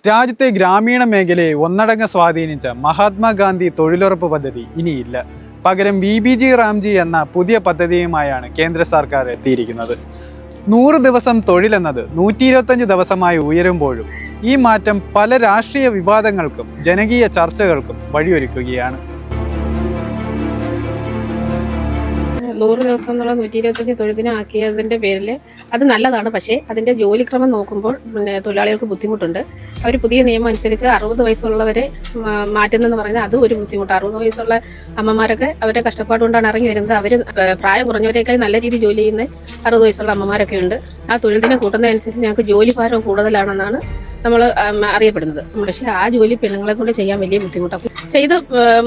രാജ്യത്തെ ഗ്രാമീണ മേഖലയെ ഒന്നടങ്കം സ്വാധീനിച്ച മഹാത്മാഗാന്ധി തൊഴിലുറപ്പ് പദ്ധതി ഇനിയില്ല. പകരം BBG റാംജി എന്ന പുതിയ പദ്ധതിയുമായാണ് കേന്ദ്ര സർക്കാർ എത്തിയിരിക്കുന്നത്. 100 ദിവസം തൊഴിലെന്നത് 125 ദിവസമായി ഉയരുമ്പോഴും ഈ മാറ്റം പല രാഷ്ട്രീയ വിവാദങ്ങൾക്കും ജനകീയ ചർച്ചകൾക്കും വഴിയൊരുക്കുകയാണ്. 100 ദിവസം എന്നുള്ള 125 തൊഴിലിനാക്കിയതിൻ്റെ പേരിൽ അത് നല്ലതാണ്. പക്ഷേ അതിൻ്റെ ജോലിക്രമം നോക്കുമ്പോൾ തൊഴിലാളികൾക്ക് ബുദ്ധിമുട്ടുണ്ട്. അവർ പുതിയ നിയമം അനുസരിച്ച് 60 വയസ്സുള്ളവരെ മാറ്റുന്നതെന്ന് പറഞ്ഞാൽ അതും ഒരു ബുദ്ധിമുട്ട്. 60 വയസ്സുള്ള അമ്മമാരൊക്കെ അവരുടെ കഷ്ടപ്പാട് കൊണ്ടാണ് ഇറങ്ങി വരുന്നത്. അവർ പ്രായം കുറഞ്ഞവരേക്കാൾ നല്ല രീതിയിൽ ജോലി ചെയ്യുന്ന 60 വയസ്സുള്ള അമ്മമാരൊക്കെ ഉണ്ട്. ആ തൊഴിൽ ദിനം കൂട്ടുന്നതനുസരിച്ച് ഞങ്ങൾക്ക് ജോലി ഭാരം കൂടുതലാണെന്നാണ് നമ്മൾ അറിയപ്പെടുന്നത്. പക്ഷേ ആ ജോലി പെണ്ണുങ്ങളെ കൊണ്ട് ചെയ്യാൻ വലിയ ബുദ്ധിമുട്ടാണ്. ചെയ്ത്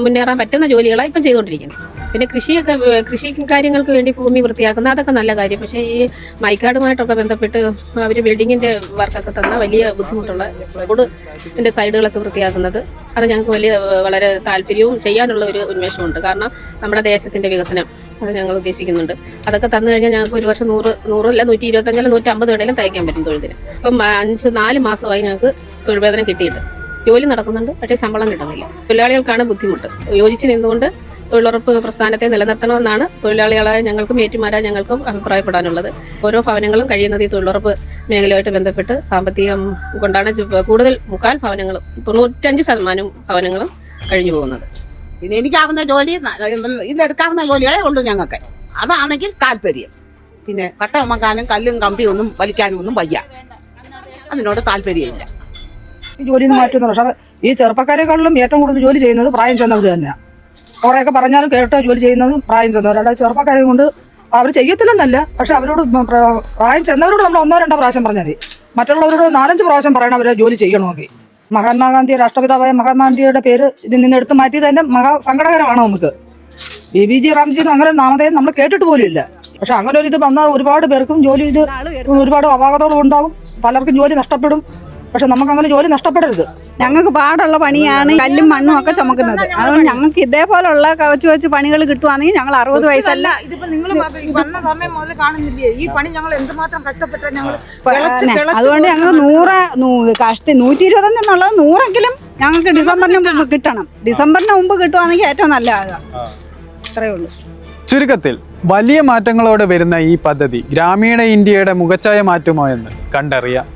മുന്നേറാൻ പറ്റുന്ന ജോലികളാണ് ഇപ്പം ചെയ്തുകൊണ്ടിരിക്കുന്നത്. പിന്നെ കൃഷി കാര്യങ്ങൾക്ക് വേണ്ടി ഭൂമി വൃത്തിയാക്കുന്ന അതൊക്കെ നല്ല കാര്യം. പക്ഷേ ഈ മൈക്കാടുമായിട്ടൊക്കെ ബന്ധപ്പെട്ട് അവർ ബിൽഡിങ്ങിൻ്റെ വർക്കൊക്കെ തന്ന വലിയ ബുദ്ധിമുട്ടുള്ള റോഡിൻ്റെ സൈഡുകളൊക്കെ വൃത്തിയാക്കുന്നത് അത് ഞങ്ങൾക്ക് വളരെ താല്പര്യവും ചെയ്യാനുള്ള ഒരു ഉന്മേഷമുണ്ട്. കാരണം നമ്മുടെ ദേശത്തിൻ്റെ വികസനം അത് ഞങ്ങൾ ഉദ്ദേശിക്കുന്നുണ്ട്. അതൊക്കെ തന്നു കഴിഞ്ഞാൽ ഞങ്ങൾക്ക് ഒരു വർഷം 100 അല്ല 125 അല്ല 150 ഇടയിലും തയ്ക്കാൻ പറ്റും തൊഴിലിന്. അപ്പം 4 മാസമായി ഞങ്ങൾക്ക് തൊഴിൽ വേതനം കിട്ടിയിട്ട് ജോലി നടക്കുന്നുണ്ട്. പക്ഷേ ശമ്പളം കിട്ടുന്നില്ല. തൊഴിലാളികൾക്കാണ് ബുദ്ധിമുട്ട്. യോജിച്ച് നിന്നുകൊണ്ട് തൊഴിലുറപ്പ് പ്രസ്ഥാനത്തെ നിലനിർത്തണമെന്നാണ് തൊഴിലാളികളായ ഞങ്ങൾക്കും ഏറ്റുമാരായ ഞങ്ങൾക്കും അഭിപ്രായപ്പെടാനുള്ളത്. ഓരോ ഭവനങ്ങളും കഴിയുന്നത് ഈ തൊഴിലുറപ്പ് മേഖലയുമായിട്ട് ബന്ധപ്പെട്ട് സാമ്പത്തികം കൊണ്ടാണ് കൂടുതൽ 3/4 ഭവനങ്ങളും 95% ഭവനങ്ങളും കഴിഞ്ഞു പോകുന്നത്. പിന്നെ എനിക്കാവുന്ന ജോലി ഇതെടുക്കാവുന്ന ജോലികളെ ഉള്ളൂ ഞങ്ങൾക്ക്. അതാണെങ്കിൽ താല്പര്യം. പിന്നെ കട്ട ഉമ്മക്കാനും കല്ലും കമ്പിയും ഒന്നും വലിക്കാനും ഒന്നും വയ്യ. അതിനോട് താല്പര്യമില്ല. ഈ ജോലി മാറ്റുന്നു. പക്ഷേ ഈ ചെറുപ്പക്കാരെക്കാളിലും ഏറ്റവും കൂടുതൽ ജോലി ചെയ്യുന്നത് പ്രായം ചെന്നവർ തന്നെയാണ്. കുറേയൊക്കെ പറഞ്ഞാലും കേട്ടോ ജോലി ചെയ്യുന്നത് പ്രായം ചെന്നവർ. അല്ലാതെ ചെറുപ്പക്കാരെ കൊണ്ട് അവർ ചെയ്യത്തില്ലെന്നല്ല. പക്ഷെ അവരോട് പ്രായം ചെന്നവരോട് നമ്മൾ 1-2 പ്രാവശ്യം പറഞ്ഞാൽ മതി. മറ്റുള്ളവരോട് 4-5 പ്രാവശ്യം പറയണം അവരെ ജോലി ചെയ്യണമെങ്കിൽ. മഹാത്മാഗാന്ധി രാഷ്ട്രപിതാവായ മഹാത്മാഗാന്ധിയുടെ പേര് ഇതിൽ നിന്ന് എടുത്ത് മാറ്റിയത് തന്നെ സങ്കടകരമാണ് നമുക്ക്. BBG റാംജി അങ്ങനെ നാമധേയം നമ്മൾ കേട്ടിട്ട് പോലും ഇല്ല. പക്ഷെ അങ്ങനെ ഒരു ഇത് വന്നാൽ ഒരുപാട് പേർക്കും ജോലിയിൽ ഒരുപാട് അപാകതകളും ഉണ്ടാവും. പലർക്കും ജോലി നഷ്ടപ്പെടും. പക്ഷെ നമുക്ക് അങ്ങനെ ജോലി നഷ്ടപ്പെടരുത്. ഞങ്ങൾക്ക് പാടുള്ള പണിയാണ് കല്ലും മണ്ണും ഒക്കെ ചുമക്കുന്നത്. അതുകൊണ്ട് ഞങ്ങൾക്ക് ഇതേപോലുള്ള വെച്ച് പണികൾ കിട്ടുവാണെങ്കിൽ ഞങ്ങൾ 60 വയസ്സല്ല. ഇതിപ്പോ നിങ്ങൾ വന്ന സമയം മുതൽ കാണുന്നില്ലേ ഈ പണി ഞങ്ങൾ എന്തുമാത്രം കഷ്ടപ്പെട്ട ഞങ്ങൾ. അതുകൊണ്ട് ഞങ്ങൾ 125 എന്നുള്ളത് 100എങ്കിലും ഞങ്ങൾക്ക് ഡിസംബറിന് മുമ്പ് കിട്ടണം. ഡിസംബറിന് മുമ്പ് കിട്ടുവാണെങ്കിൽ ഏറ്റവും നല്ലതാണ്. അത്രയേ ഉള്ളൂ. ചുരുക്കത്തിൽ വലിയ മാറ്റങ്ങളോടെ വരുന്ന ഈ പദ്ധതി ഗ്രാമീണ ഇന്ത്യയുടെ മുഖച്ഛായ മാറ്റുമോ എന്ന് കണ്ടറിയാം.